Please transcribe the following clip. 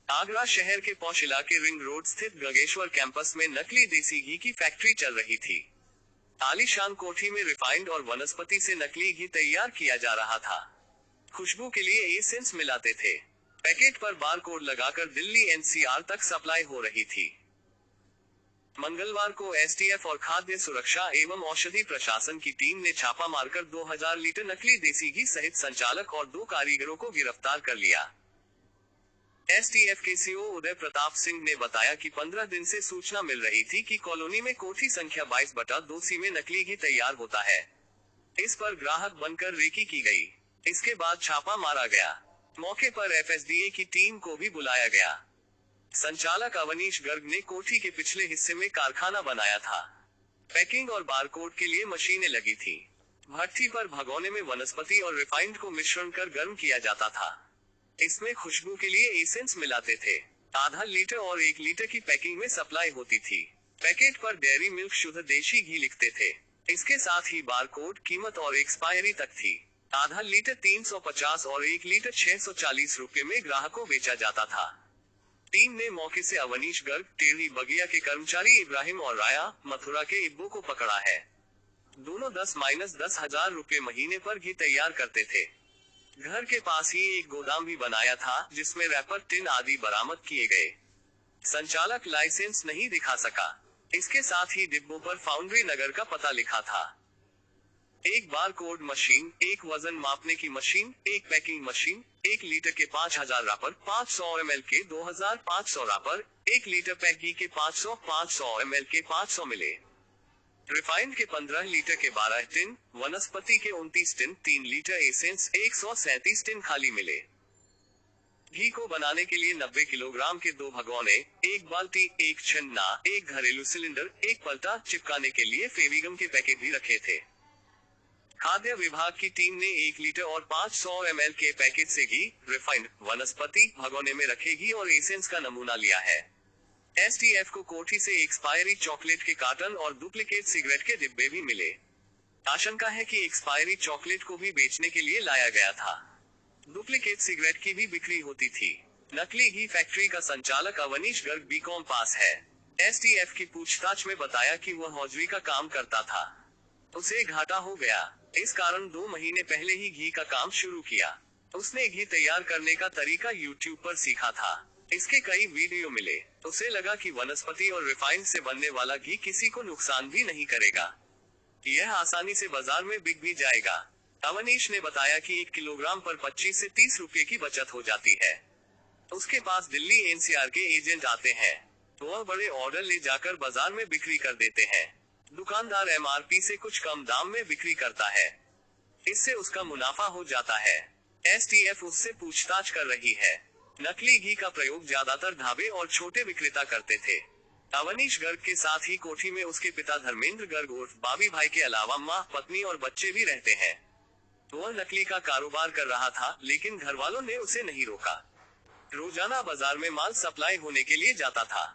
आगरा शहर के पौष इलाके रिंग रोड स्थित गगेश्वर कैंपस में नकली देसी घी की फैक्ट्री चल रही थी। आलीशान कोठी में रिफाइंड और वनस्पति से नकली घी तैयार किया जा रहा था। खुशबू के लिए एसेंस मिलाते थे। पैकेट पर बार कोड लगाकर दिल्ली एनसीआर तक सप्लाई हो रही थी। मंगलवार को एसटीएफ और खाद्य सुरक्षा एवं औषधि प्रशासन की टीम ने छापा मारकर 2000 लीटर नकली देसी घी सहित संचालक और 2 कारीगरों को गिरफ्तार कर लिया। एसटीएफ के सीओ उदय प्रताप सिंह ने बताया कि 15 दिन से सूचना मिल रही थी कि कॉलोनी में कोठी संख्या 22/2 में नकली घी तैयार होता है। इस पर ग्राहक बनकर रेकी की गई। इसके बाद छापा मारा गया। मौके पर एफएसडीए की टीम को भी बुलाया गया। संचालक अवनीश गर्ग ने कोठी के पिछले हिस्से में कारखाना बनाया था। पैकिंग और बारकोड के लिए मशीनें लगी थी। भट्ठी पर भगोने में वनस्पति और रिफाइंड को मिश्रण कर गर्म किया जाता था। इसमें खुशबू के लिए एसेंस मिलाते थे। आधा लीटर और 1 लीटर की पैकिंग में सप्लाई होती थी। पैकेट पर डेयरी मिल्क शुद्ध देशी घी लिखते थे। इसके साथ ही बारकोड, कीमत और एक्सपायरी तक थी। आधा लीटर 350 और 1 लीटर 640 रुपए में ग्राहकों बेचा जाता था। टीम ने मौके से अवनीश गर्ग, टेढ़ी बगिया के कर्मचारी इब्राहिम और राया, मथुरा के इब्बू को पकड़ा है। दोनों 10-10 हजार रुपए महीने पर घी तैयार करते थे। घर के पास ही एक गोदाम भी बनाया था, जिसमें रैपर, टिन आदि बरामद किए गए। संचालक लाइसेंस नहीं दिखा सका। इसके साथ ही डिब्बों पर फाउंड्री नगर का पता लिखा था। एक बार कोड मशीन, एक वजन मापने की मशीन, एक पैकिंग मशीन, 1 लीटर के 5000 रैपर, 500 ml के 2500 रैपर, 1 लीटर पैक घी के 500 ml के 500 मिले। रिफाइंड के 15 लीटर के 12 टिन, वनस्पति के 29 टिन, 3 लीटर एसेंस, 137 टिन खाली मिले। घी को बनाने के लिए 90 किलोग्राम के 2 भगोने, 1 बाल्टी, 1 छन्ना, 1 घरेलू सिलेंडर, 1 पलटा, चिपकाने के लिए फेविगम के पैकेट भी रखे थे। खाद्य विभाग की टीम ने 1 लीटर और 500 ml के पैकेट से घी, रिफाइंड, वनस्पति, भगोने में रखे घी और एसेंस का नमूना लिया है। एसटीएफ को कोठी से एक्सपायरी चॉकलेट के कार्टन और डुप्लीकेट सिगरेट के डिब्बे भी मिले। आशंका है कि एक्सपायरी चॉकलेट को भी बेचने के लिए लाया गया था। डुप्लीकेट सिगरेट की भी बिक्री होती थी। नकली घी फैक्ट्री का संचालक अवनीश गर्ग बीकॉम पास है। एसटीएफ की पूछताछ में बताया कि वह हौजरी का काम करता था। उसे घाटा हो गया। इस कारण 2 महीने पहले ही घी का काम शुरू किया। उसने घी तैयार करने का तरीका यूट्यूब पर सीखा था। इसके कई वीडियो मिले। उसे लगा कि वनस्पति और रिफाइंड से बनने वाला घी किसी को नुकसान भी नहीं करेगा। यह आसानी से बाजार में बिक भी जाएगा। अवनीश ने बताया कि 1 किलोग्राम पर 25 से 30 रुपए की बचत हो जाती है। उसके पास दिल्ली एनसीआर के एजेंट आते हैं। वह बड़े ऑर्डर ले जाकर बाजार में बिक्री कर देते हैं। दुकानदार एमआरपी से कुछ कम दाम में बिक्री करता है। इससे उसका मुनाफा हो जाता है। एसटीएफ उससे पूछताछ कर रही है। नकली घी का प्रयोग ज्यादातर ढाबे और छोटे विक्रेता करते थे। अवनीश गर्ग के साथ ही कोठी में उसके पिता धर्मेंद्र गर्ग उर्फ बाबी भाई के अलावा मां, पत्नी और बच्चे भी रहते हैं। वह नकली का कारोबार कर रहा था, लेकिन घर वालों ने उसे नहीं रोका। रोजाना बाजार में माल सप्लाई होने के लिए जाता था।